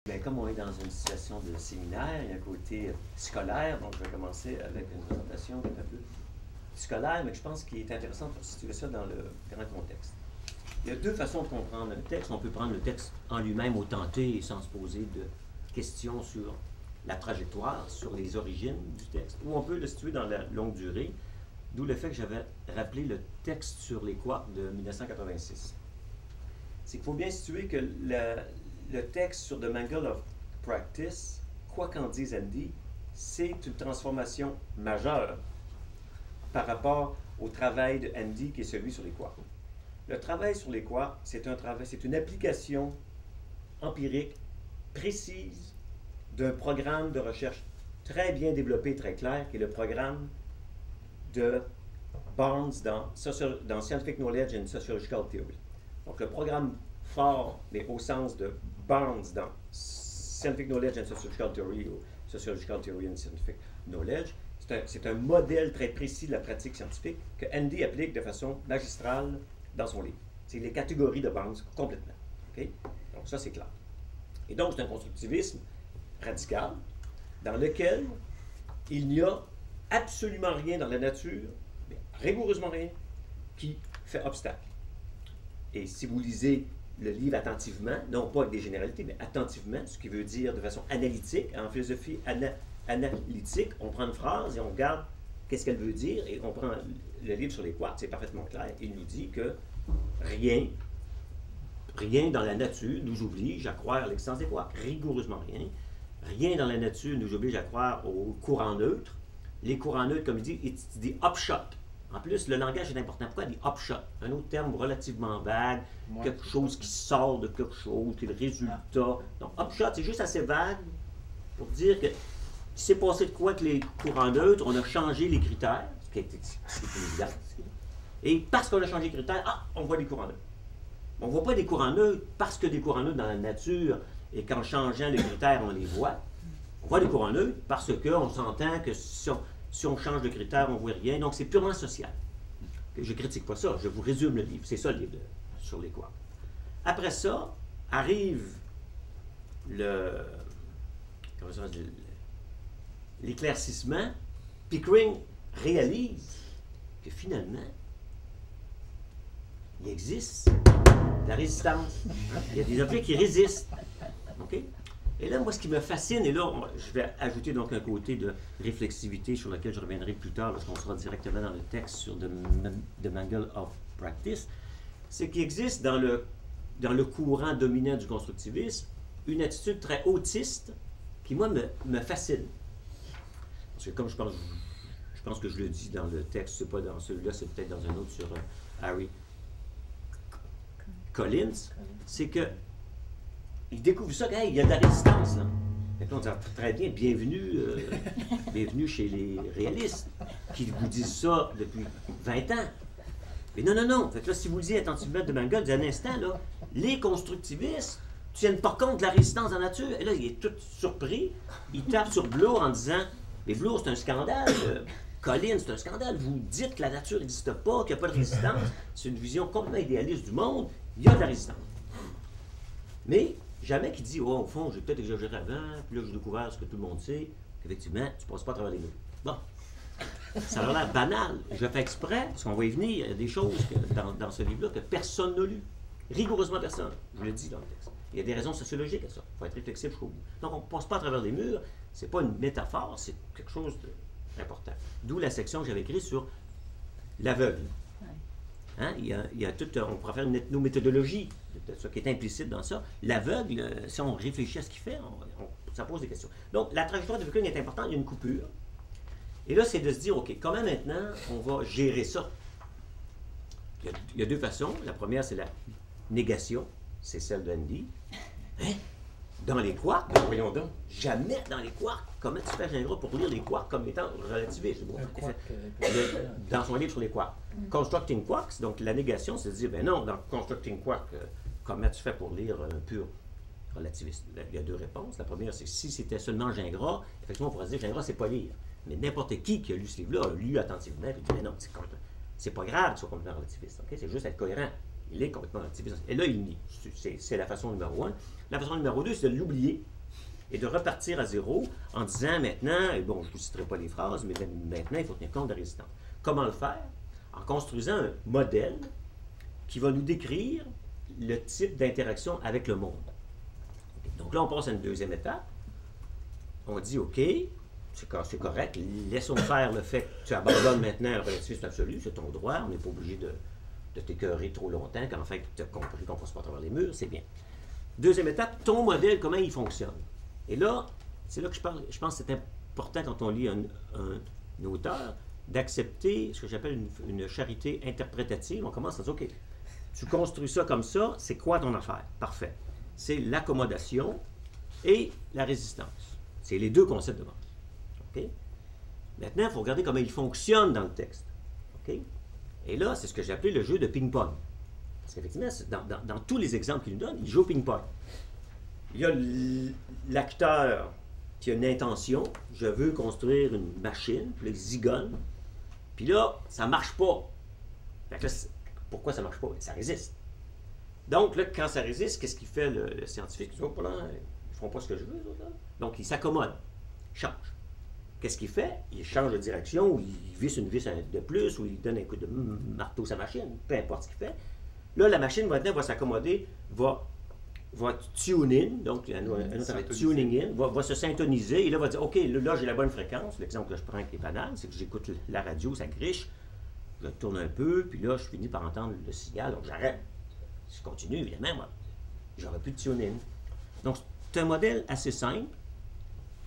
Bien, comme on est dans une situation de séminaire, il y a un côté scolaire, donc je vais commencer avec une présentation qui est un peu scolaire, mais je pense qu'il est intéressant pour situer ça dans le grand contexte. Il y a deux façons de comprendre un texte. On peut prendre le texte en lui-même au tenté et sans se poser de questions sur la trajectoire, sur les origines du texte, ou on peut le situer dans la longue durée, d'où le fait que j'avais rappelé le texte sur les quarks de 1986. C'est qu'il faut bien situer que le texte sur The Manual of Practice, quoi qu'en dise Andy, c'est une transformation majeure par rapport au travail de Andy qui est celui sur les quarks. Le travail sur les quarks, c'est une application empirique précise d'un programme de recherche très bien développé, très clair, qui est le programme de Barnes dans Scientific Knowledge and Sociological Theory. Donc le programme fort, mais au sens de Barnes dans Scientific Knowledge and Sociological Theory ou Sociological Theory and Scientific Knowledge, c'est un modèle très précis de la pratique scientifique que Andy applique de façon magistrale dans son livre. C'est les catégories de Barnes complètement. Okay? Donc ça, c'est clair. Et donc, c'est un constructivisme radical dans lequel il n'y a absolument rien dans la nature, mais rigoureusement rien, qui fait obstacle. Et si vous lisez le livre attentivement, non pas avec des généralités, mais attentivement, ce qui veut dire de façon analytique, en philosophie analytique, on prend une phrase et on regarde qu'est-ce qu'elle veut dire, et on prend le livre sur les quarks, c'est parfaitement clair, il nous dit que rien dans la nature nous oblige à croire à l'existence des quarks, rigoureusement rien. Rien dans la nature nous oblige à croire aux courants neutres. Les courants neutres, comme il dit, it's the upshot. En plus, le langage est important. Pourquoi il dit upshot? Un autre terme relativement vague, quelque chose qui sort de quelque chose, qui est le résultat. Donc, upshot, c'est juste assez vague pour dire que il s'est passé de quoi que les courants neutres, on a changé les critères, ce qui est une évidence. Et parce qu'on a changé les critères, on voit des courants neutres. On ne voit pas des courants neutres parce que des courants neutres dans la nature, et qu'en changeant les critères, on les voit. On voit des courants neutres parce qu'on s'entend que si on change de critères, on ne voit rien. Donc, c'est purement social. Je ne critique pas ça, je vous résume le livre. C'est ça le livre sur les quarks. Après ça, arrive l'éclaircissement. Pickering réalise que finalement, il existe de la résistance. Il y a des objets qui résistent. Okay? Et là, moi, ce qui me fascine, et là, je vais ajouter donc un côté de réflexivité sur lequel je reviendrai plus tard lorsqu'on sera directement dans le texte sur The Manual of Practice, c'est qu'il existe dans le courant dominant du constructivisme une attitude très autiste qui, moi, me fascine. Parce que comme je pense que je le dis dans le texte, c'est pas dans celui-là, c'est peut-être dans un autre sur Harry Collins, c'est que il découvre ça, il y a de la résistance. Là. On dit très bien, bienvenue chez les réalistes qui vous disent ça depuis 20 ans. Mais non. Fait que là, si vous lisez attentivement de Mangol, d'un instant, là, les constructivistes ne tiennent pas compte de la résistance en nature. Et là, il est tout surpris. Il tape sur Bloor en disant mais Bloor, c'est un scandale. Collins, c'est un scandale. Vous dites que la nature n'existe pas, qu'il n'y a pas de résistance. C'est une vision complètement idéaliste du monde. Il y a de la résistance. Mais jamais qu'il dit, au fond, j'ai peut-être exagéré avant, puis là, j'ai découvert ce que tout le monde sait, qu'effectivement, tu ne passes pas à travers les murs. Bon. Ça a l'air banal. Je fais exprès, parce qu'on va y venir, il y a des choses dans ce livre-là que personne n'a lu. Rigoureusement personne. Je vous le dis dans le texte. Il y a des raisons sociologiques à ça. Il faut être réflexible jusqu'au bout. Donc, on ne passe pas à travers les murs. Ce n'est pas une métaphore, c'est quelque chose d'important. D'où la section que j'avais écrite sur l'aveugle. Hein? Il y a tout, on pourrait faire une ethnométhodologie de ce qui est implicite dans ça. L'aveugle, si on réfléchit à ce qu'il fait, ça pose des questions. Donc, la trajectoire de Pickering est importante, il y a une coupure. Et là, c'est de se dire, OK, comment maintenant on va gérer ça? Il y a deux façons. La première, c'est la négation, c'est celle d'Andy. Hein? Dans les quarks, voyons donc, jamais dans les quarks. Comment tu fais, Gingras, pour lire les quarks comme étant relativiste? Dans son livre sur les quarks. Constructing Quarks, donc la négation, c'est de dire, ben non, dans Constructing Quarks, comment tu fais pour lire un pur relativiste? Il y a deux réponses. La première, c'est que si c'était seulement Gingras, effectivement, on pourrait se dire, Gingras, c'est pas lire. Mais n'importe qui a lu ce livre-là a lu attentivement et dit, mais non, c'est pas grave de soit complètement relativiste. Okay? C'est juste être cohérent. Il est complètement relativiste. Et là, il nie. C'est la façon numéro 1. La façon numéro 2, c'est de l'oublier et de repartir à zéro en disant maintenant, et bon, je ne vous citerai pas les phrases, mais maintenant, il faut tenir compte de la résistance. Comment le faire? En construisant un modèle qui va nous décrire le type d'interaction avec le monde. Donc là, on passe à une deuxième étape. On dit, OK, c'est correct, laissons faire le fait que tu abandonnes maintenant le relativisme absolu, c'est ton droit, on n'est pas obligé de t'écœurer trop longtemps, qu'en fait, tu as compris qu'on ne passe pas à travers les murs, c'est bien. Deuxième étape, ton modèle, comment il fonctionne. Et là, c'est là que je pense que c'est important quand on lit un auteur, d'accepter ce que j'appelle une charité interprétative. On commence à dire, OK, tu construis ça comme ça, c'est quoi ton affaire? Parfait. C'est l'accommodation et la résistance. C'est les deux concepts de base. OK? Maintenant, il faut regarder comment il fonctionne dans le texte. OK? Et là, c'est ce que j'ai appelé le jeu de ping-pong. Parce qu'effectivement, dans tous les exemples qu'il nous donne, il joue au ping-pong. Il y a l'acteur qui a une intention, je veux construire une machine, puis là, il zigonne, puis là, ça ne marche pas. Fait que là, pourquoi ça ne marche pas? Ça résiste. Donc, là, quand ça résiste, qu'est-ce qu'il fait le scientifique? Il dit, oh, là, ils ne font pas ce que je veux, là. Donc, il s'accommode, il change. Qu'est-ce qu'il fait? Il change de direction, ou il visse une vis de plus, ou il donne un coup de marteau à sa machine, peu importe ce qu'il fait. Là, la machine maintenant va s'accommoder, va tune in, donc un autre tuning in, va se syntoniser, et là va dire, OK, là j'ai la bonne fréquence. L'exemple que je prends qui est banal, c'est que j'écoute la radio, ça griche, je tourne un peu, puis là je finis par entendre le signal, donc j'arrête. Si je continue, évidemment, moi, j'aurais plus de tune in. Donc c'est un modèle assez simple,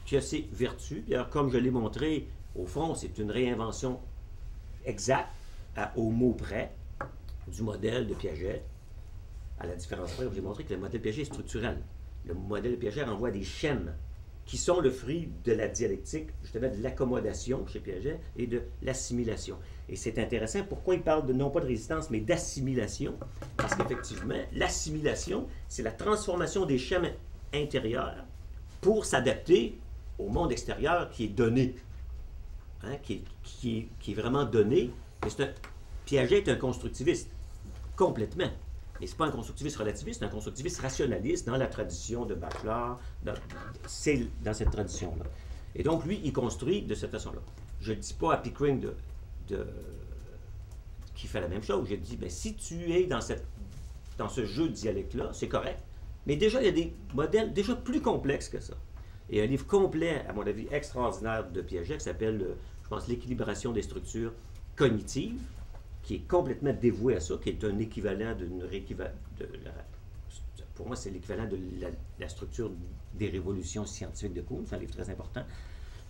qui a ses vertus. D'ailleurs, comme je l'ai montré, au fond, c'est une réinvention exacte, au mot près, du modèle de Piaget. À la différence près, j'ai montré que le modèle Piaget est structurel. Le modèle Piaget renvoie à des schèmes qui sont le fruit de la dialectique, justement de l'accommodation chez Piaget et de l'assimilation. Et c'est intéressant, pourquoi il parle non pas de résistance, mais d'assimilation, parce qu'effectivement, l'assimilation, c'est la transformation des schèmes intérieurs pour s'adapter au monde extérieur qui est donné, hein, qui est vraiment donné. Piaget est un constructiviste, complètement. Mais ce n'est pas un constructiviste relativiste, c'est un constructiviste rationaliste dans la tradition de Bachelard, c'est dans cette tradition-là. Et donc, lui, il construit de cette façon-là. Je ne dis pas à Pickering qui fait la même chose. Je dis, bien, si tu es dans ce jeu de dialecte-là, c'est correct. Mais déjà, il y a des modèles déjà plus complexes que ça. Et un livre complet, à mon avis, extraordinaire de Piaget, qui s'appelle, je pense, L'équilibration des structures cognitives, qui est complètement dévoué à ça, qui est un équivalent pour moi, c'est l'équivalent de la structure des révolutions scientifiques de Kuhn. C'est un livre très important,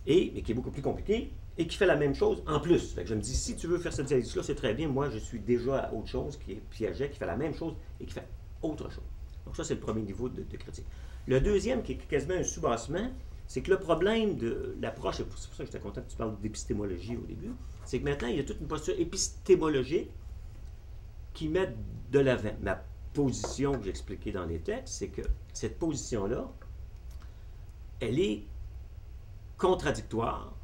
mais qui est beaucoup plus compliqué, et qui fait la même chose en plus. Fait que je me dis, si tu veux faire cette dialectique-là, c'est très bien. Moi, je suis déjà à autre chose, qui est Piaget, qui fait la même chose et qui fait autre chose. Donc ça, c'est le premier niveau de critique. Le deuxième, qui est quasiment un soubassement, c'est que le problème de l'approche, et c'est pour ça que j'étais content que tu parles d'épistémologie au début, c'est que maintenant, il y a toute une posture épistémologique qui met de l'avant. Ma position que j'ai expliquée dans les textes, c'est que cette position-là, elle est contradictoire,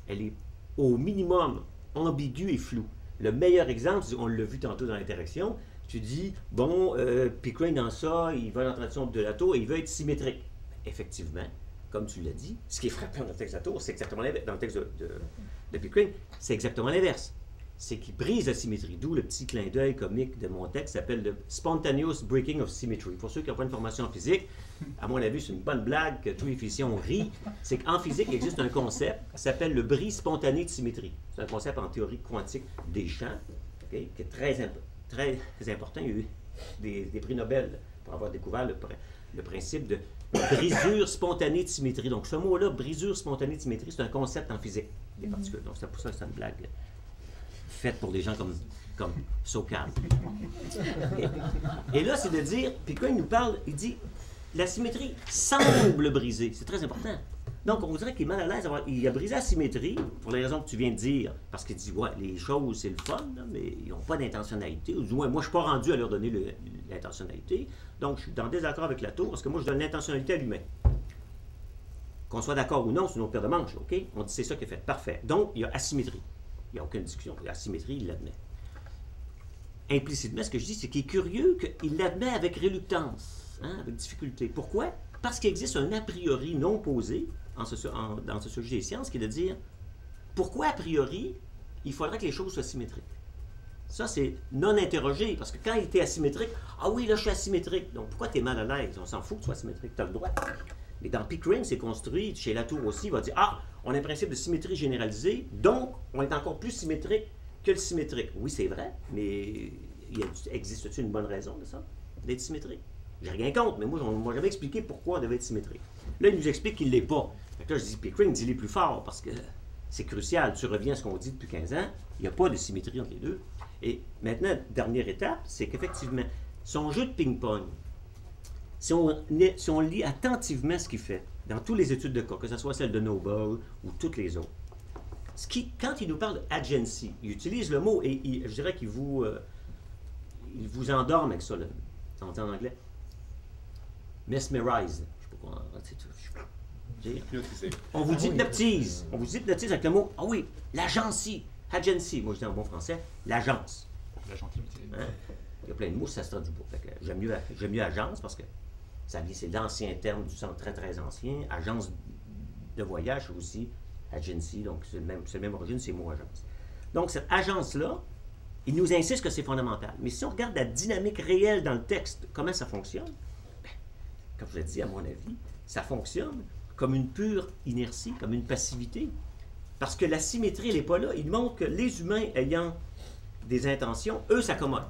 elle est au minimum ambiguë et floue. Le meilleur exemple, on l'a vu tantôt dans l'interaction, tu dis, bon, Pickering dans ça, il va dans la tradition de Latour et il veut être symétrique. Effectivement, comme tu l'as dit, ce qui est frappant dans le texte de Latour, c'est exactement l'inverse. Dans le texte de Pickering, c'est exactement l'inverse. C'est qu'il brise la symétrie. D'où le petit clin d'œil comique de mon texte s'appelle le Spontaneous Breaking of Symmetry. Pour ceux qui n'ont pas une formation en physique, à mon avis, c'est une bonne blague que tous les physiciens ont ri. C'est qu'en physique, il existe un concept qui s'appelle le bris spontané de symétrie. C'est un concept en théorie quantique des champs, okay, qui est très important. Il y a eu des prix Nobel pour avoir découvert le principe de brisure spontanée de symétrie. Donc, ce mot-là, brisure spontanée de symétrie, c'est un concept en physique des particules. Donc, c'est pour ça que c'est une blague faite pour des gens comme Sokal. Et là, c'est de dire, puis quand il nous parle, il dit, la symétrie semble brisée. C'est très important. Donc, on dirait qu'il est mal à l'aise. Il a brisé la symétrie, pour les raisons que tu viens de dire, parce qu'il dit, ouais, les choses, c'est le fun, là, mais ils n'ont pas d'intentionnalité. Ou du moins, moi, je ne suis pas rendu à leur donner l'intentionnalité. Donc, je suis en désaccord avec Latour, parce que moi, je donne l'intentionnalité à l'humain. Qu'on soit d'accord ou non, c'est une autre paire de manches, OK? On dit, c'est ça qui est fait. Parfait. Donc, il y a asymétrie. Il n'y a aucune discussion. Il y a asymétrie, il l'admet. implicitement, ce que je dis, c'est qu'il est curieux qu'il l'admet avec réluctance, hein, avec difficulté. Pourquoi? Parce qu'il existe un a priori non posé dans ce sujet des sciences, qui est de dire pourquoi a priori il faudrait que les choses soient symétriques. Ça, c'est non interrogé, parce que quand il était asymétrique, ah oui, là, je suis asymétrique. Donc, pourquoi tu es mal à l'aise? On s'en fout que tu sois asymétrique, tu as le droit. Mais dans Pickering, c'est construit, chez Latour aussi, il va dire, ah, on a un principe de symétrie généralisée, donc on est encore plus symétrique que le symétrique. Oui, c'est vrai, mais existe-t-il une bonne raison de ça, d'être symétrique? J'ai rien contre, mais moi, on ne m'a jamais expliqué pourquoi on devait être symétrique. Là, il nous explique qu'il ne l'est pas. Fait que là, je dis, Pickering, dis-les plus fort, parce que c'est crucial. Tu reviens à ce qu'on dit depuis 15 ans, il n'y a pas de symétrie entre les deux. Et maintenant, dernière étape, c'est qu'effectivement, son jeu de ping-pong, si on lit attentivement ce qu'il fait, dans toutes les études de cas, que ce soit celle de Noble ou toutes les autres, quand il nous parle d'agency, il utilise le mot, et je dirais qu'il vous endorme avec ça, on dit en anglais, mesmerize. Je sais pas quoi, on vous hypnotise. On vous hypnotise avec le mot, ah oui, l'agency. Agency, moi je dis en bon français, l'agence. L'agentivité. Hein? Il y a plein de mots, ça se traduit pas. J'aime mieux agence parce que c'est l'ancien terme du centre très très ancien. Agence de voyage aussi, agency, donc c'est le même origine, c'est le mot agence. Donc cette agence-là, il nous insiste que c'est fondamental. Mais si on regarde la dynamique réelle dans le texte, comment ça fonctionne, ben, comme je l'ai dit, à mon avis, ça fonctionne comme une pure inertie, comme une passivité. Parce que la symétrie, elle n'est pas là. Il montre que les humains ayant des intentions, eux s'accommodent.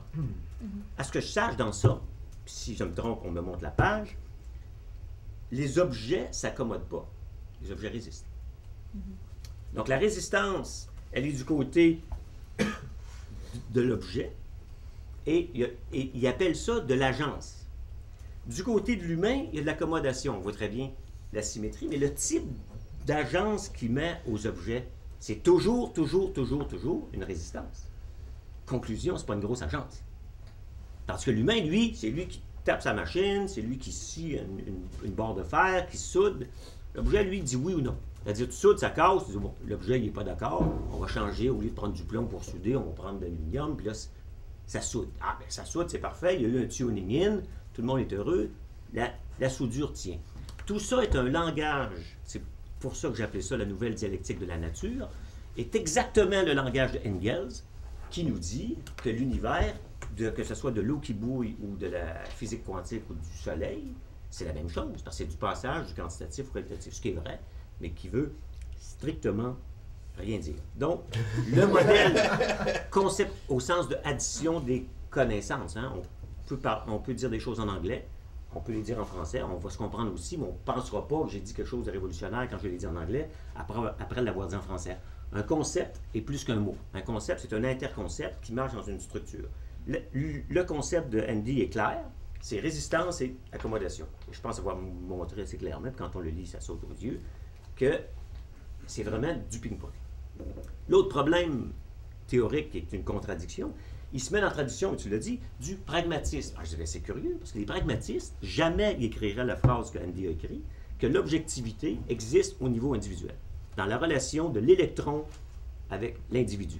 À ce que je sache dans ça, puis si je me trompe, on me montre la page, les objets ne s'accommodent pas. Les objets résistent. Donc la résistance, elle est du côté de l'objet, et il appelle ça de l'agence. Du côté de l'humain, il y a de l'accommodation. On voit très bien la symétrie, mais le type d'agence qu'il met aux objets, c'est toujours une résistance. Conclusion, c'est pas une grosse agence. Parce que l'humain, lui, c'est lui qui tape sa machine, c'est lui qui scie une barre de fer, qui soude. L'objet, lui, dit oui ou non. C'est-à-dire, tu soudes, ça casse, tu dis, bon, l'objet, il n'est pas d'accord, on va changer, au lieu de prendre du plomb pour souder, on va prendre de l'aluminium, puis là, ça soude. Ah, ben ça soude, c'est parfait, il y a eu un tuning in, tout le monde est heureux, la soudure tient. Tout ça est un langage, c'est pour ça que j'appelais ça la nouvelle dialectique de la nature, est exactement le langage de Engels, qui nous dit que l'univers, que ce soit de l'eau qui bouille ou de la physique quantique ou du soleil, c'est la même chose, parce que c'est du passage du quantitatif au qualitatif, ce qui est vrai, mais qui veut strictement rien dire. Donc, le modèle concept au sens de addition des connaissances, hein, on peut dire des choses en anglais, on peut les dire en français, on va se comprendre aussi, mais on ne pensera pas que j'ai dit quelque chose de révolutionnaire quand je l'ai dit en anglais, après l'avoir dit en français. Un concept est plus qu'un mot. Un concept, c'est un interconcept qui marche dans une structure. Le concept de Andy est clair, c'est résistance et accommodation. Et je pense avoir montré assez clairement, quand on le lit, ça saute aux yeux, que c'est vraiment du ping-pong. L'autre problème théorique, qui est une contradiction, il se met en tradition, et tu l'as dit, du pragmatisme. Alors, je dirais, c'est curieux, parce que les pragmatistes, jamais ils écriraient la phrase que Andy a écrite, que l'objectivité existe au niveau individuel, dans la relation de l'électron avec l'individu.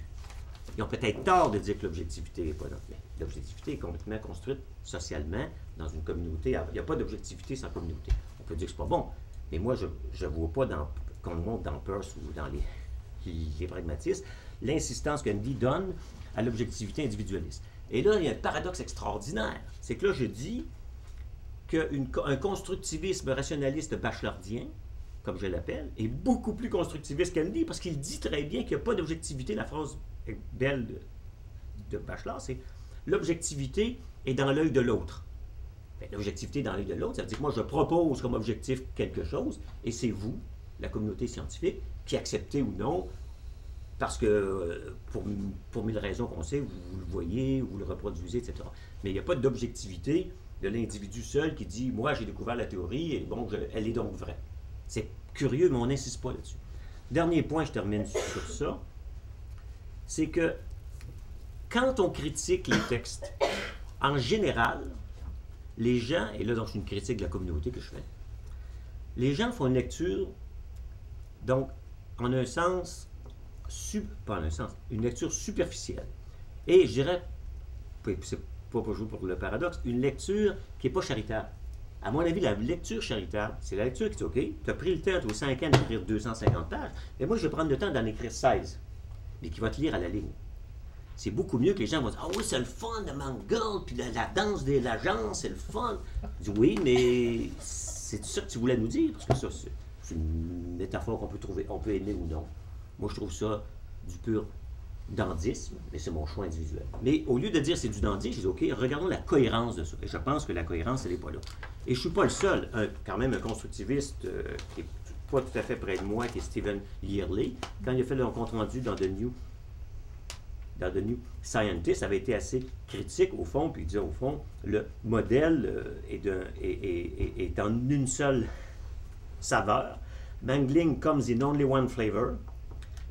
Ils ont peut-être tort de dire que l'objectivité n'est pas là, mais l'objectivité est complètement construite socialement dans une communauté. Il n'y a pas d'objectivité sans communauté. On peut dire que c'est pas bon, mais moi, je ne vois pas qu'on montre dans Peirce ou dans les pragmatistes l'insistance qu'Andy donne à l'objectivité individualiste. Et là, il y a un paradoxe extraordinaire. C'est que là, je dis qu'un constructivisme rationaliste bachelardien, comme je l'appelle, est beaucoup plus constructiviste qu'Andy, parce qu'il dit très bien qu'il n'y a pas d'objectivité. La phrase belle de Bachelard, c'est « l'objectivité est dans l'œil de l'autre ». L'objectivité dans l'œil de l'autre, ça veut dire que moi, je propose comme objectif quelque chose, et c'est vous, la communauté scientifique, qui acceptez ou non, parce que pour mille raisons qu'on sait, vous le voyez, vous le reproduisez, etc. Mais il n'y a pas d'objectivité de l'individu seul qui dit « moi, j'ai découvert la théorie, et bon, elle est donc vraie ». C'est curieux, mais on n'insiste pas là-dessus. Dernier point, je termine sur ça, c'est que quand on critique les textes, en général, les gens, et là donc c'est une critique de la communauté que je fais, les gens font une lecture, donc en un sens, pas en un sens, une lecture superficielle. Et je dirais c'est pas pour jouer pour le paradoxe, une lecture qui n'est pas charitable. À mon avis, la lecture charitable, c'est la lecture qui dit, OK, tu as pris le temps, tous 5 ans, d'écrire 250 pages, mais moi, je vais prendre le temps d'en écrire 16, mais qui va te lire à la ligne. C'est beaucoup mieux que les gens vont dire, ah oui, c'est le fun, le manga, puis la danse de l'agence, c'est le fun. Je dis, oui, mais c'est ça que tu voulais nous dire, parce que ça, c'est une métaphore qu'on peut trouver, on peut aimer ou non. Moi, je trouve ça du pur dandisme, mais c'est mon choix individuel. Mais au lieu de dire c'est du dandisme, je dis, OK, regardons la cohérence de ça. Et je pense que la cohérence, elle n'est pas là. Et je ne suis pas le seul, quand même un constructiviste qui n'est pas tout à fait près de moi, qui est Stephen Yearley, quand il a fait le compte-rendu dans The New Scientist, avait été assez critique au fond, puis il disait au fond, le modèle est en une seule saveur. Mangling comes in only one flavor,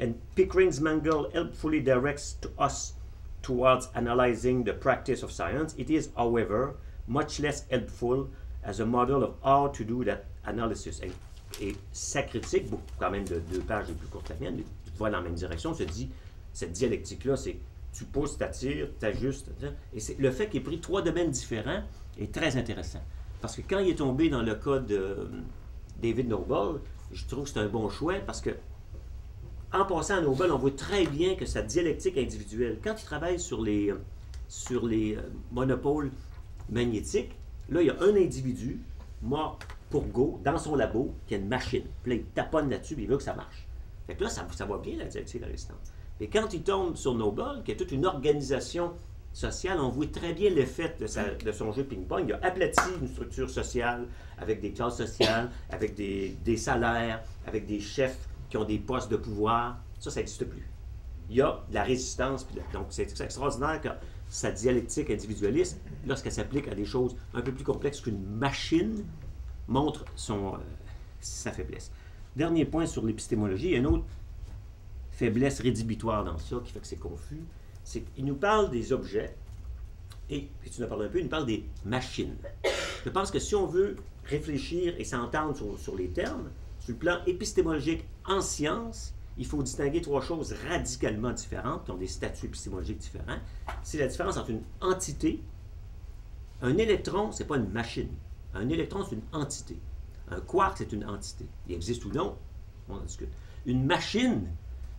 and Pickering's mangle helpfully directs us towards analyzing the practice of science. It is, however, much less helpful as a model of how to do that analysis. Et sa critique, quand même de 2 pages et plus courte la mienne, va dans la même direction, se dit, cette dialectique-là, c'est tu pousses, t'attires, t'ajustes. Et le fait qu'il ait pris 3 domaines différents est très intéressant. Parce que quand il est tombé dans le cas de David Noble, je trouve que c'est un bon choix parce que en passant à Noble, on voit très bien que sa dialectique individuelle, quand il travaille sur les monopoles magnétiques, là, il y a un individu mort pour go dans son labo qui a une machine. Puis là, il taponne là-dessus et il veut que ça marche. Fait que là, ça va bien la dialectique de la résistance. Et quand il tombe sur Noble, qui est toute une organisation sociale, on voit très bien l'effet de son jeu ping-pong. Il a aplati une structure sociale avec des classes sociales, avec des salaires, avec des chefs qui ont des postes de pouvoir. Ça n'existe plus. Il y a de la résistance. Donc, c'est extraordinaire que sa dialectique individualiste, lorsqu'elle s'applique à des choses un peu plus complexes qu'une machine, montre sa faiblesse. Dernier point sur l'épistémologie, il y a une autre faiblesse rédhibitoire dans ça qui fait que c'est confus. C'est qu'il nous parle des objets, et tu nous parles un peu, il nous parle des machines. Je pense que si on veut réfléchir et s'entendre sur les termes, sur le plan épistémologique en science, il faut distinguer 3 choses radicalement différentes, qui ont des statuts épistémologiques différents. C'est la différence entre une entité. Un électron, ce n'est pas une machine. Un électron, c'est une entité. Un quark, c'est une entité. Il existe ou non, on en discute. Une machine,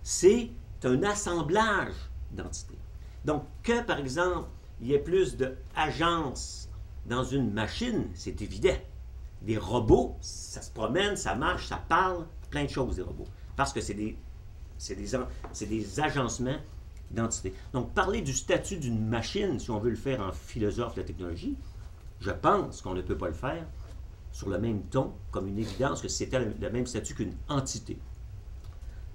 c'est un assemblage d'entités. Donc, que, par exemple, il y ait plus d'agences dans une machine, c'est évident. Des robots, ça se promène, ça marche, ça parle, plein de choses, des robots. Parce que c'est des agencements d'entités. Donc, parler du statut d'une machine, si on veut le faire en philosophe de la technologie, je pense qu'on ne peut pas le faire sur le même ton, comme une évidence que c'était le même statut qu'une entité.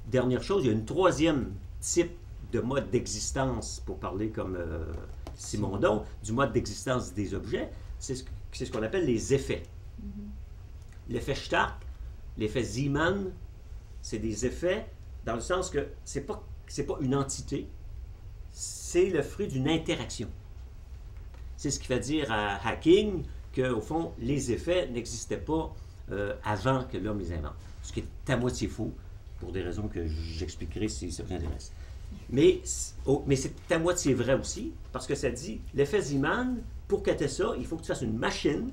Dernière chose, il y a une 3e type de mode d'existence, pour parler comme Simondon, du mode d'existence des objets, c'est ce qu'on appelle les effets. L'effet Stark, l'effet Zeeman, c'est des effets dans le sens que c'est pas une entité, c'est le fruit d'une interaction. C'est ce qui fait dire à Hawking qu'au fond, les effets n'existaient pas avant que l'homme les invente. Ce qui est à moitié faux, pour des raisons que j'expliquerai si ça vous intéresse. Mais c'est à moitié vrai aussi, parce que ça dit, l'effet Zeeman, pour que tu aies ça, il faut que tu fasses une machine,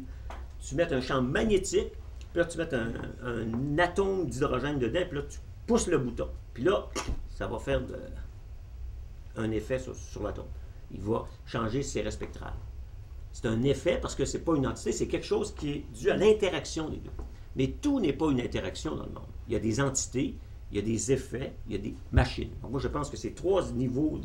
tu mettes un champ magnétique, puis là, tu mets un atome d'hydrogène dedans, puis là, tu pousses le bouton. Puis là, ça va faire un effet sur l'atome. Il va changer ses serrés spectrales. C'est un effet parce que ce n'est pas une entité, c'est quelque chose qui est dû à l'interaction des deux. Mais tout n'est pas une interaction dans le monde. Il y a des entités, il y a des effets, il y a des machines. Donc moi, je pense que ces 3 niveaux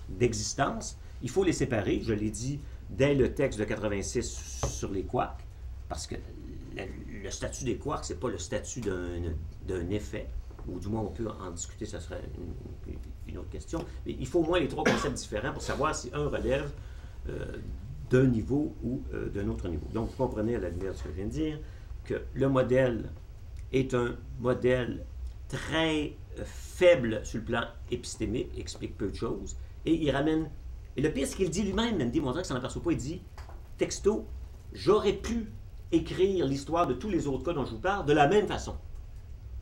d'existence, il faut les séparer. Je l'ai dit dès le texte de 86 sur les quarks, parce que le statut des quarks, ce n'est pas le statut d'un effet, ou du moins on peut en discuter, ça serait une autre question. Mais il faut au moins les 3 concepts différents pour savoir si un relève d'un niveau ou d'un autre niveau. Donc vous comprenez à la lumière de ce que je viens de dire, que le modèle est un modèle très faible sur le plan épistémique, explique peu de choses, et il ramène... Et le pire, c'est qu'il dit lui-même, Mendy Mondrain, que ça n'en aperçoit pas, il dit, texto, j'aurais pu écrire l'histoire de tous les autres cas dont je vous parle de la même façon.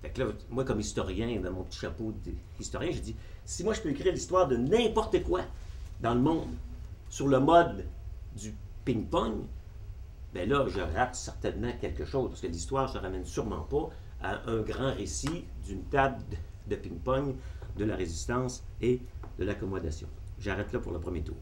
Fait que là, moi, comme historien, dans mon petit chapeau d'historien, je dis, si moi je peux écrire l'histoire de n'importe quoi dans le monde, sur le mode du ping-pong, bien là, je rate certainement quelque chose, parce que l'histoire ne se ramène sûrement pas à un grand récit d'une table de ping-pong, de la résistance et de l'accommodation. J'arrête là pour le premier tour.